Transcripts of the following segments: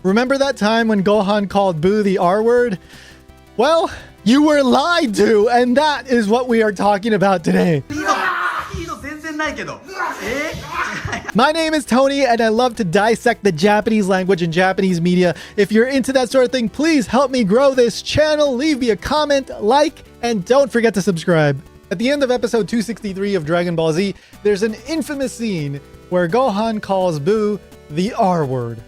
Remember that time when Gohan called Boo the R word? Well, you were lied to, and that is what we are talking about today. My name is Tony, and I love to dissect the Japanese language and Japanese media. If you're into that sort of thing, please help me grow this channel. Leave me a comment, like, and don't forget to subscribe. At the end of episode 263 of Dragon Ball Z, there's an infamous scene where Gohan calls Boo the R word.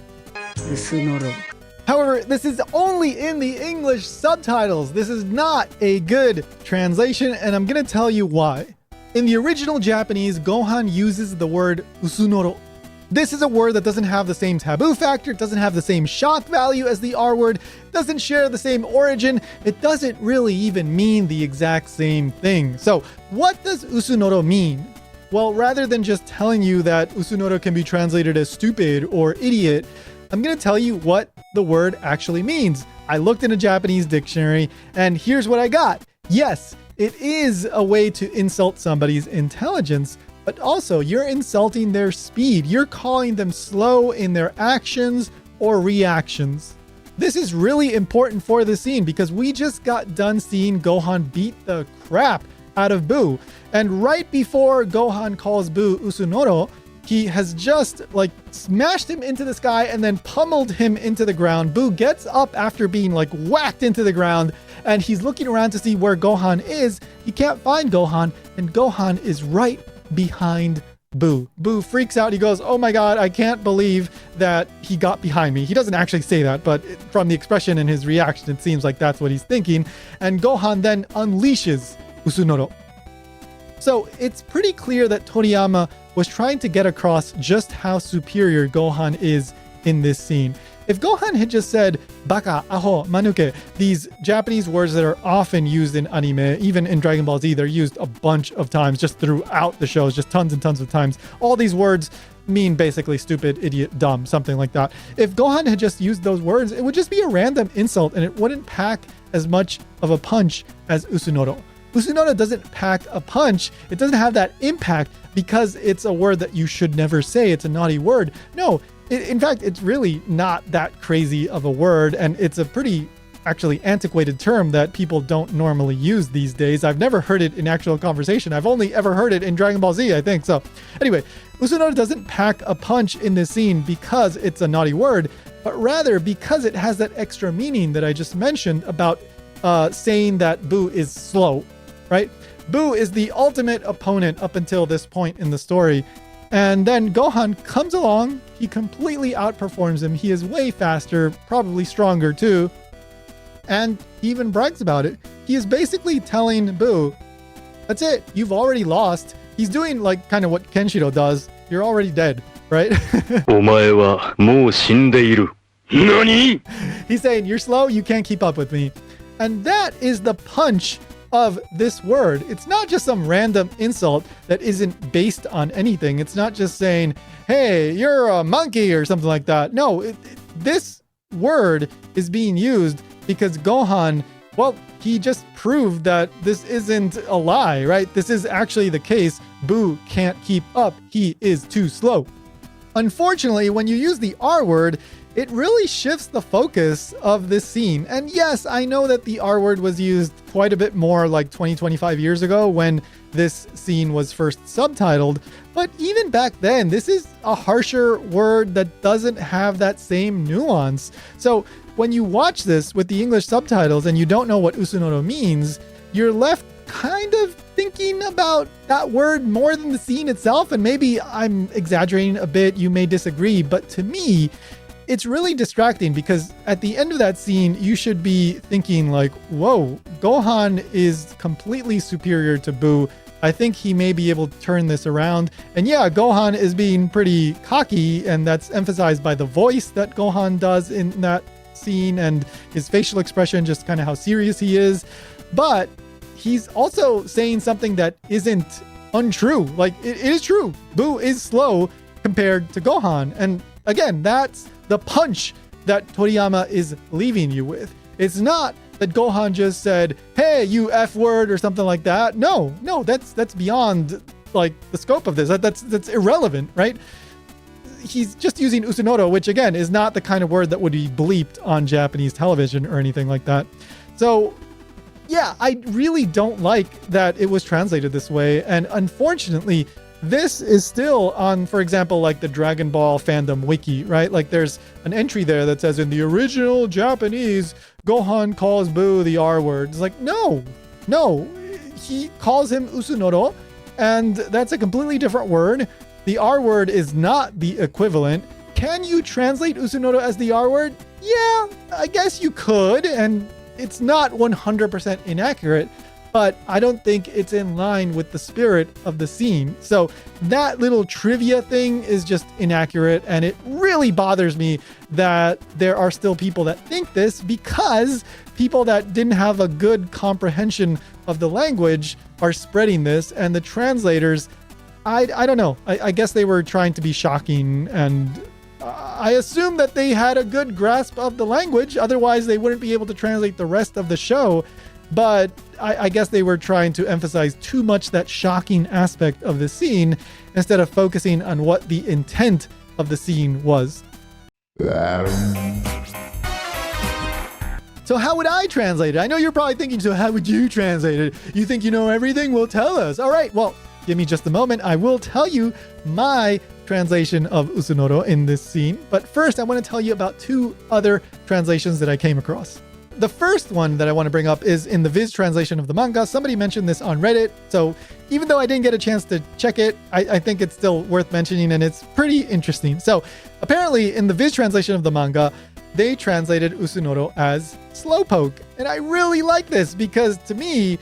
However, this is only in the English subtitles. This is not a good translation, and I'm going to tell you why. In the original Japanese, Gohan uses the word usunoro. This is a word that doesn't have the same taboo factor, doesn't have the same shock value as the R word, doesn't share the same origin, it doesn't really even mean the exact same thing. So, what does usunoro mean? Well, rather than just telling you that usunoro can be translated as stupid or idiot, I'm going to tell you what the word actually means. I looked in a Japanese dictionary, and here's what I got. Yes, it is a way to insult somebody's intelligence, but also you're insulting their speed. You're calling them slow in their actions or reactions. This is really important for the scene because we just got done seeing Gohan beat the crap out of Boo. And right before Gohan calls Boo usunoro, he has just smashed him into the sky and then pummeled him into the ground. Boo gets up after being whacked into the ground, and he's looking around to see where Gohan is. He can't find Gohan, and Gohan is right behind Boo. Boo freaks out. He goes, "Oh my God, I can't believe that he got behind me." He doesn't actually say that, but from the expression in his reaction, it seems like that's what he's thinking. And Gohan then unleashes usunoro. So it's pretty clear that Toriyama was trying to get across just how superior Gohan is in this scene. If Gohan had just said baka, aho, manuke, these Japanese words that are often used in anime, even in Dragon Ball Z, they're used a bunch of times just throughout the shows, just tons and tons of times. All these words mean basically stupid, idiot, dumb, something like that. If Gohan had just used those words, it would just be a random insult and it wouldn't pack as much of a punch as usunoro. Usunoro doesn't pack a punch. It doesn't have that impact because it's a word that you should never say. It's a naughty word. No, in fact, it's really not that crazy of a word, and it's a pretty actually antiquated term that people don't normally use these days. I've never heard it in actual conversation. I've only ever heard it in Dragon Ball Z, I think. So anyway, usunoro doesn't pack a punch in this scene because it's a naughty word, but rather because it has that extra meaning that I just mentioned about saying that Boo is slow. Right? Boo is the ultimate opponent up until this point in the story. And then Gohan comes along. He completely outperforms him. He is way faster, probably stronger too. And he even brags about it. He is basically telling Boo, that's it. You've already lost. He's doing kind of what Kenshiro does. You're already dead, right? お前はもう死んでいる。何? He's saying, you're slow. You can't keep up with me. And that is the punch of this word. It's not just some random insult that isn't based on anything. It's not just saying, hey, you're a monkey or something like that. No, this word is being used because Gohan, well, he just proved that this isn't a lie, right? This is actually the case. Boo can't keep up. He is too slow. Unfortunately, when you use the R word, it really shifts the focus of this scene. And yes, I know that the R word was used quite a bit more 20-25 years ago when this scene was first subtitled. But even back then, this is a harsher word that doesn't have that same nuance. So when you watch this with the English subtitles and you don't know what usunoro means, you're left kind of thinking about that word more than the scene itself. And maybe I'm exaggerating a bit, you may disagree, but to me, it's really distracting because at the end of that scene, you should be thinking whoa, Gohan is completely superior to Boo. I think he may be able to turn this around. And yeah, Gohan is being pretty cocky, and that's emphasized by the voice that Gohan does in that scene and his facial expression, just kind of how serious he is. But he's also saying something that isn't untrue. It is true. Boo is slow compared to Gohan. And again, that's the punch that Toriyama is leaving you with. It's not that Gohan just said, hey, you F word or something like that. No, that's beyond the scope of this. That's irrelevant, right? he's just using usunoro, which again is not the kind of word that would be bleeped on Japanese television or anything like that. So yeah, I really don't like that it was translated this way. And unfortunately, this is still on, for example, like the Dragon Ball fandom wiki, right? Like there's an entry there that says in the original Japanese, Gohan calls Boo the R word. It's like, no, he calls him usunoro, and that's a completely different word. The R word is not the equivalent. Can you translate usunoro as the R word? Yeah, I guess you could, and it's not 100% inaccurate, but I don't think it's in line with the spirit of the scene. So that little trivia thing is just inaccurate, and it really bothers me that there are still people that think this, because people that didn't have a good comprehension of the language are spreading this, and the translators, I don't know. I guess they were trying to be shocking, and I assume that they had a good grasp of the language. Otherwise, they wouldn't be able to translate the rest of the show. But I guess they were trying to emphasize too much that shocking aspect of the scene instead of focusing on what the intent of the scene was. So how would I translate it? I know you're probably thinking, so how would you translate it? You think you know everything? Well, tell us. All right, well, give me just a moment. I will tell you my translation of usunoro in this scene. But first, I want to tell you about two other translations that I came across. The first one that I want to bring up is in the Viz translation of the manga. Somebody mentioned this on Reddit. So even though I didn't get a chance to check it, I think it's still worth mentioning, and it's pretty interesting. So apparently in the Viz translation of the manga, they translated usunoro as slowpoke. And I really like this because to me,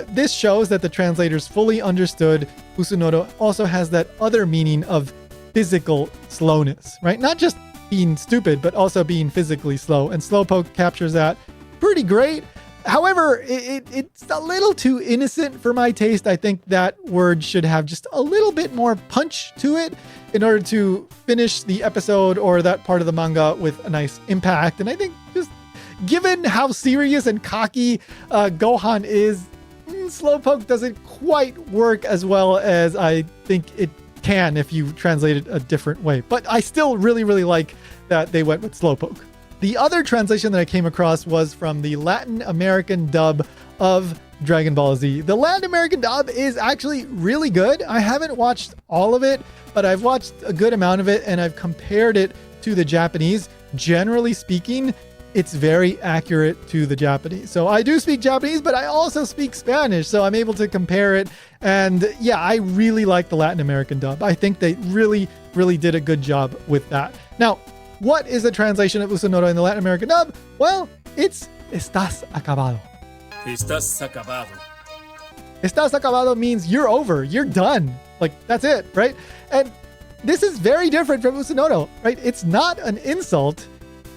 this shows that the translators fully understood usunoro also has that other meaning of physical slowness, right? Not just being stupid, but also being physically slow. And slowpoke captures that pretty great. However, it's a little too innocent for my taste. I think that word should have just a little bit more punch to it in order to finish the episode or that part of the manga with a nice impact. And I think just given how serious and cocky Gohan is, slowpoke doesn't quite work as well as I think it can if you translate it a different way. But I still really, really like that they went with slowpoke. The other translation that I came across was from the Latin American dub of Dragon Ball Z. The Latin American dub is actually really good. I haven't watched all of it, but I've watched a good amount of it, and I've compared it to the Japanese. Generally speaking, it's very accurate to the Japanese. So I do speak Japanese, but I also speak Spanish, so I'm able to compare it. And yeah, I really like the Latin American dub. I think they really, really did a good job with that. Now, what is the translation of usunoro in the Latin American dub? Well, it's estás acabado. Estás acabado. Estás acabado means you're over, you're done. Like, that's it, right? And this is very different from usunoro, right? It's not an insult.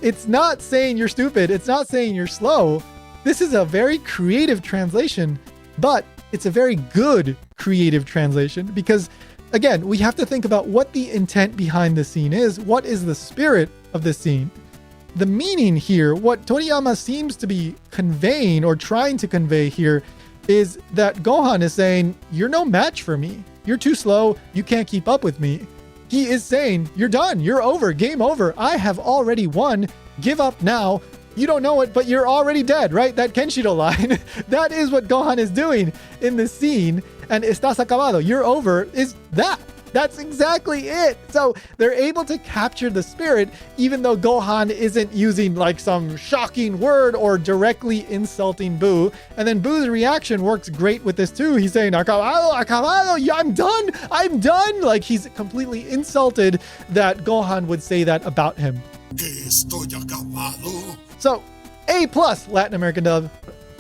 It's not saying you're stupid. It's not saying you're slow. This is a very creative translation, but it's a very good creative translation because, again, we have to think about what the intent behind the scene is. What is the spirit of the scene? The meaning here, what Toriyama seems to be conveying or trying to convey here is that Gohan is saying, you're no match for me. You're too slow. You can't keep up with me. He is saying, you're done. You're over. Game over. I have already won. Give up now. You don't know it, but you're already dead, right? That Kenshiro line. That is what Gohan is doing in this scene. And estás acabado. You're over is that. That's exactly it. So they're able to capture the spirit, even though Gohan isn't using like some shocking word or directly insulting Boo. And then Boo's reaction works great with this too. He's saying, acabado, acabado, yeah, I'm done. Like he's completely insulted that Gohan would say that about him. Que estoy acabado. So A+ Latin American dub.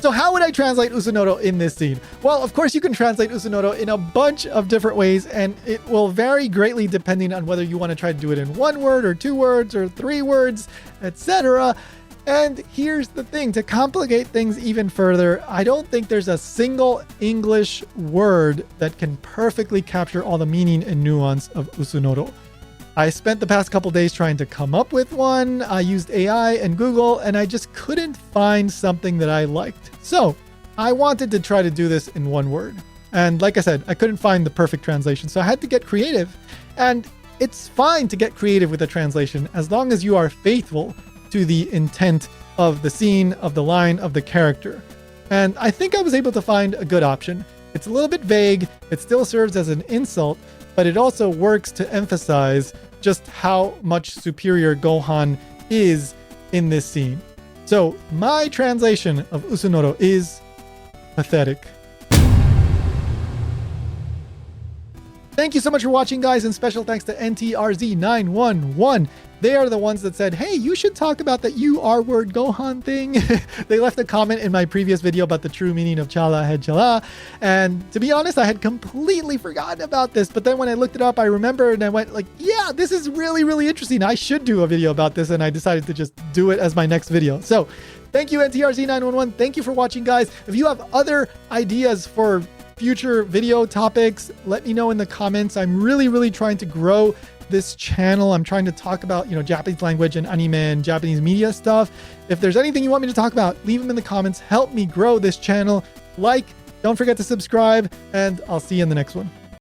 So how would I translate usunoro in this scene? Well, of course, you can translate usunoro in a bunch of different ways, and it will vary greatly depending on whether you want to try to do it in 1 word or 2 words or 3 words, etc. And here's the thing, to complicate things even further, I don't think there's a single English word that can perfectly capture all the meaning and nuance of usunoro. I spent the past couple days trying to come up with one. I used AI and Google, and I just couldn't find something that I liked. So I wanted to try to do this in 1 word. And like I said, I couldn't find the perfect translation, so I had to get creative. And it's fine to get creative with a translation as long as you are faithful to the intent of the scene, of the line, of the character. And I think I was able to find a good option. It's a little bit vague, it still serves as an insult, but it also works to emphasize just how much superior Gohan is in this scene. So my translation of Usu Noro is pathetic. Thank you so much for watching, guys, and special thanks to NTRZ911. They are the ones that said, hey, you should talk about that UR word Gohan thing. They left a comment in my previous video about the true meaning of Chala Head Chala. And to be honest, I had completely forgotten about this. But then when I looked it up, I remembered and I went like, yeah, this is really, really interesting. I should do a video about this. And I decided to just do it as my next video. So thank you, NTRZ911. Thank you for watching, guys. If you have other ideas for future video topics, let me know in the comments. I'm really trying to grow this channel. I'm trying to talk about, Japanese language and anime and Japanese media stuff. If there's anything you want me to talk about, leave them in the comments. Help me grow this channel. Don't forget to subscribe, and I'll see you in the next one.